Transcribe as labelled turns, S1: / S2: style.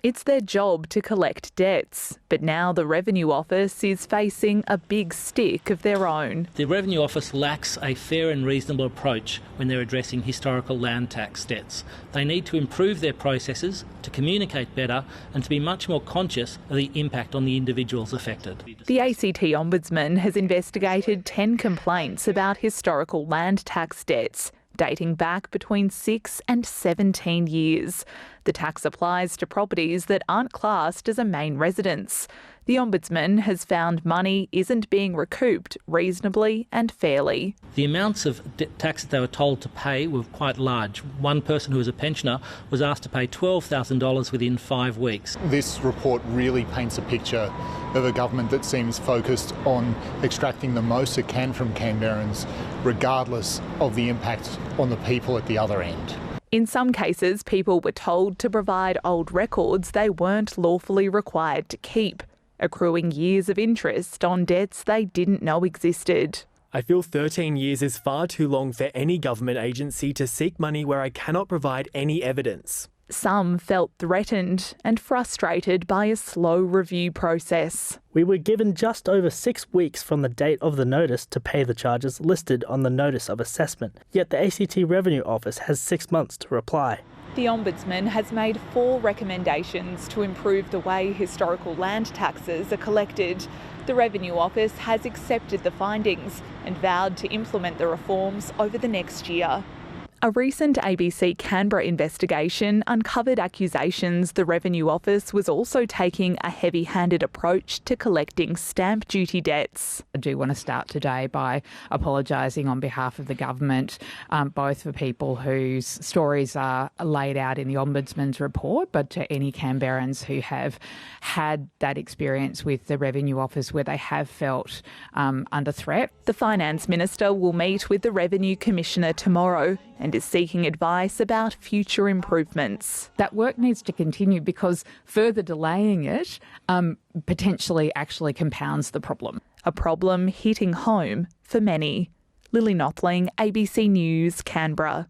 S1: It's their job to collect debts, but now the Revenue Office is facing a big stick of their own.
S2: The Revenue Office lacks a fair and reasonable approach when they're addressing historical land tax debts. They need to improve their processes, to communicate better and to be much more conscious of the impact on the individuals affected.
S1: The ACT Ombudsman has investigated 10 complaints about historical land tax debts, dating back between 6 and 17 years. The tax applies to properties that aren't classed as a main residence. The Ombudsman has found money isn't being recouped reasonably and fairly.
S2: The amounts of tax that they were told to pay were quite large. One person who was a pensioner was asked to pay $12,000 within 5 weeks.
S3: This report really paints a picture of a government that seems focused on extracting the most it can from Canberrans, regardless of the impact on the people at the other end.
S1: In some cases, people were told to provide old records they weren't lawfully required to keep, accruing years of interest on debts they didn't know existed.
S4: I feel 13 years is far too long for any government agency to seek money where I cannot provide any evidence.
S1: Some felt threatened and frustrated by a slow review process.
S5: We were given just over 6 weeks from the date of the notice to pay the charges listed on the notice of assessment, yet the ACT Revenue Office has 6 months to reply.
S1: The Ombudsman has made 4 recommendations to improve the way historical land taxes are collected. The Revenue Office has accepted the findings and vowed to implement the reforms over the next year. A recent ABC Canberra investigation uncovered accusations the Revenue Office was also taking a heavy-handed approach to collecting stamp duty debts.
S6: I do want to start today by apologising on behalf of the government, both for people whose stories are laid out in the Ombudsman's report, but to any Canberrans who have had that experience with the Revenue Office where they have felt under threat.
S1: The Finance Minister will meet with the Revenue Commissioner tomorrow and is seeking advice about future improvements.
S6: That work needs to continue because further delaying it potentially actually compounds the problem.
S1: A problem hitting home for many. Lily Nothling, ABC News, Canberra.